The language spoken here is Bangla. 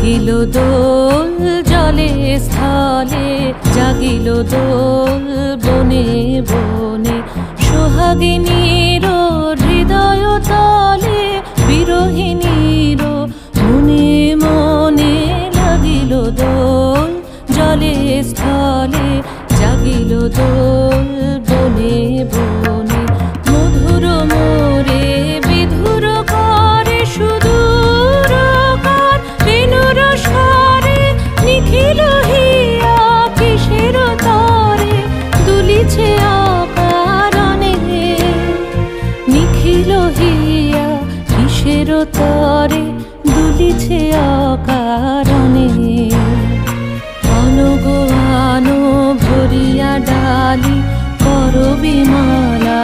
জাগিল দোল জলে স্থলে, জাগিল দোল বনে বনে। সোহাগিনীর হৃদয় তলে, বিরহিণীর মনে মনে লাগিল দোল জলে স্থলে, জাগিল দোল বনে বনে। মধুর মোরে বিধুর করে সুদূর কার, বেণুর স্বরে নিখিল হিয়া কিসের তরে দুলিছে অকারণে। নিখিল হিয়া কিসের তরে দুলিছে অকারণে। অনগো আনো ভরিয়া ডালি করবি মালা